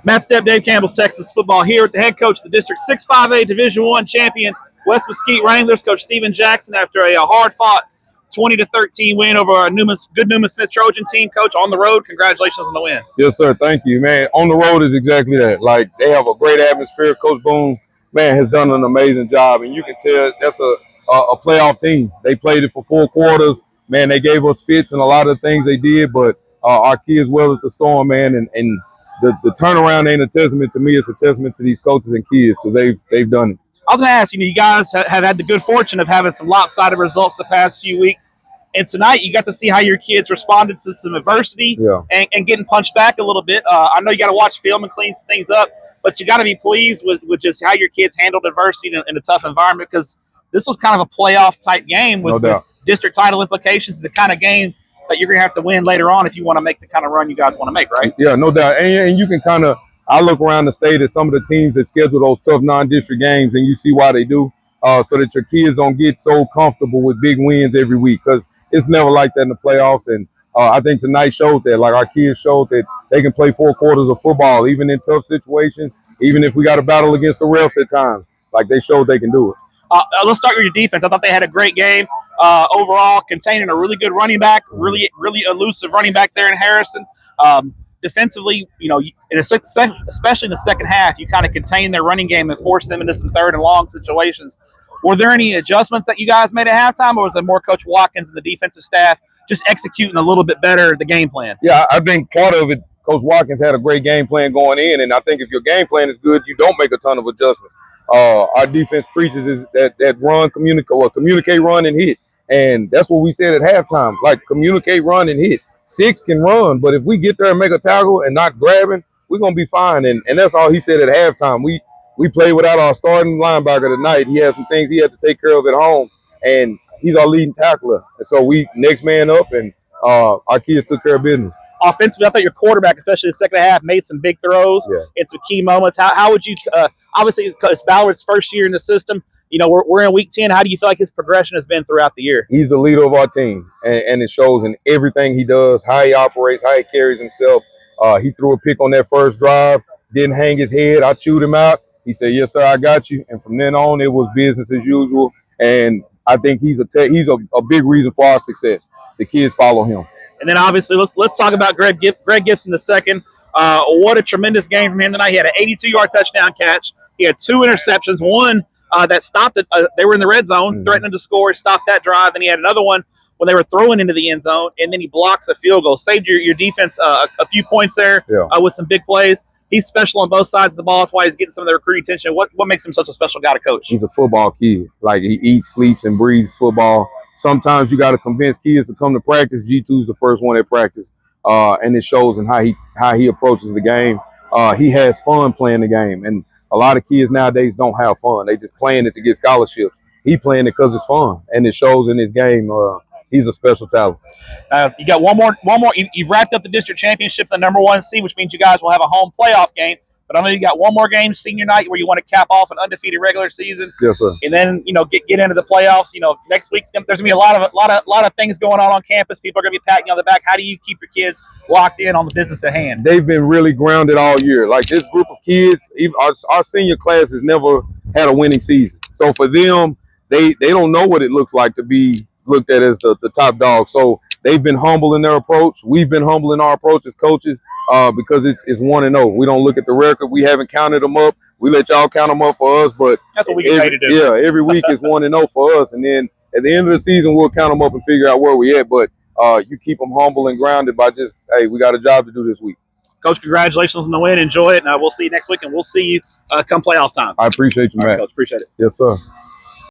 Matt Stepp, Dave Campbell's Texas football here with the head coach of the District 6-5A Division I champion West Mesquite Wranglers, Coach Stephen Jackson, after a hard-fought 20-13 win over our good Newman Smith Trojan team. Coach, on the road, congratulations on the win. Yes, sir. Thank you, man. On the road is exactly that. Like, they have a great atmosphere. Coach Boone, man, has done an amazing job, and you can tell that's a playoff team. They played it for 4 quarters. Man, they gave us fits in a lot of the things they did, but our kids weathered the storm, man, and the turnaround ain't a testament to me. It's a testament to these coaches and kids because they've done it. I was going to ask, you guys have had the good fortune of having some lopsided results the past few weeks. And tonight you got to see how your kids responded to some adversity and getting punched back a little bit. I know you got to watch film and clean some things up, but you got to be pleased with just how your kids handled adversity in a tough environment, because this was kind of a playoff-type game with district title implications, the kind of game that you're going to have to win later on if you want to make the kind of run you guys want to make, right? Yeah, no doubt. And you can kind of – I look around the state at some of the teams that schedule those tough non-district games, and you see why they do, so that your kids don't get so comfortable with big wins every week, because it's never like that in the playoffs. And I think tonight showed that. Like, our kids showed that they can play 4 quarters of football, even in tough situations, even if we got to battle against the refs at times. Like, they showed they can do it. Let's start with your defense. I thought they had a great game overall, containing a really good running back, really elusive running back there in Harrison. Defensively, especially in the second half, you kind of contained their running game and forced them into some third and long situations. Were there any adjustments that you guys made at halftime, or was it more Coach Watkins and the defensive staff just executing a little bit better the game plan? Yeah, I think part of it, Coach Watkins had a great game plan going in, and I think if your game plan is good, you don't make a ton of adjustments. Our defense preaches is that run, communicate, run, and hit. And that's what we said at halftime, like, communicate, run, and hit. 6 can run, but if we get there and make a tackle and not grabbing, we're going to be fine. And that's all he said at halftime. We played without our starting linebacker tonight. He had some things he had to take care of at home, and he's our leading tackler. And so we next man up, and our kids took care of business. Offensively, I thought your quarterback, especially in the second half, made some big throws in some key moments. How would you obviously it's Ballard's first year in the system. We're in week 10. How do you feel like his progression has been throughout the year? He's the leader of our team, and it shows in everything he does, how he operates, how he carries himself. He threw a pick on that first drive, didn't hang his head. I chewed him out. He said, "Yes, sir, I got you." And from then on, it was business as usual. And I think he's a big reason for our success. The kids follow him. And then obviously let's talk about Greg Gibson the second. What a tremendous game from him tonight. He had an 82-yard touchdown catch. He had 2 interceptions. One that stopped it. They were in the red zone, threatening to score. He stopped that drive. And he had another one when they were throwing into the end zone, and then he blocks a field goal. Saved your defense a few points there with some big plays. He's special on both sides of the ball. That's why he's getting some of the recruiting attention. What makes him such a special guy to coach? He's a football kid. Like, he eats, sleeps, and breathes football. Sometimes you got to convince kids to come to practice. G2's the first one at practice, and it shows in how he approaches the game. He has fun playing the game, and a lot of kids nowadays don't have fun. They just playing it to get scholarships. He playing it because it's fun, and it shows in his game. He's a special talent. You got one more. You've wrapped up the district championship, the number 1 seed, which means you guys will have a home playoff game. But I know you got one more game senior night where you want to cap off an undefeated regular season. Yes, sir. And then get into the playoffs. Next week's there's gonna be a lot of things going on campus. People are gonna be patting you on the back. How do you keep your kids locked in on the business at hand? They've been really grounded all year. Like, this group of kids, even our senior class has never had a winning season. So for them, they don't know what it looks like to be looked at as the top dog. So they've been humble in their approach. We've been humble in our approach as coaches because it's 1-0. We don't look at the record. We haven't counted them up. We let y'all count them up for us, but that's what we get paid to do. Yeah, every week is 1-0 for us, and then at the end of the season, we'll count them up and figure out where we at. But you keep them humble and grounded by just, hey, we got a job to do this week. Coach, congratulations on the win. Enjoy it, and we'll see you next week, and we'll see you come playoff time. I appreciate you, Matt. Coach, appreciate it. Yes, sir.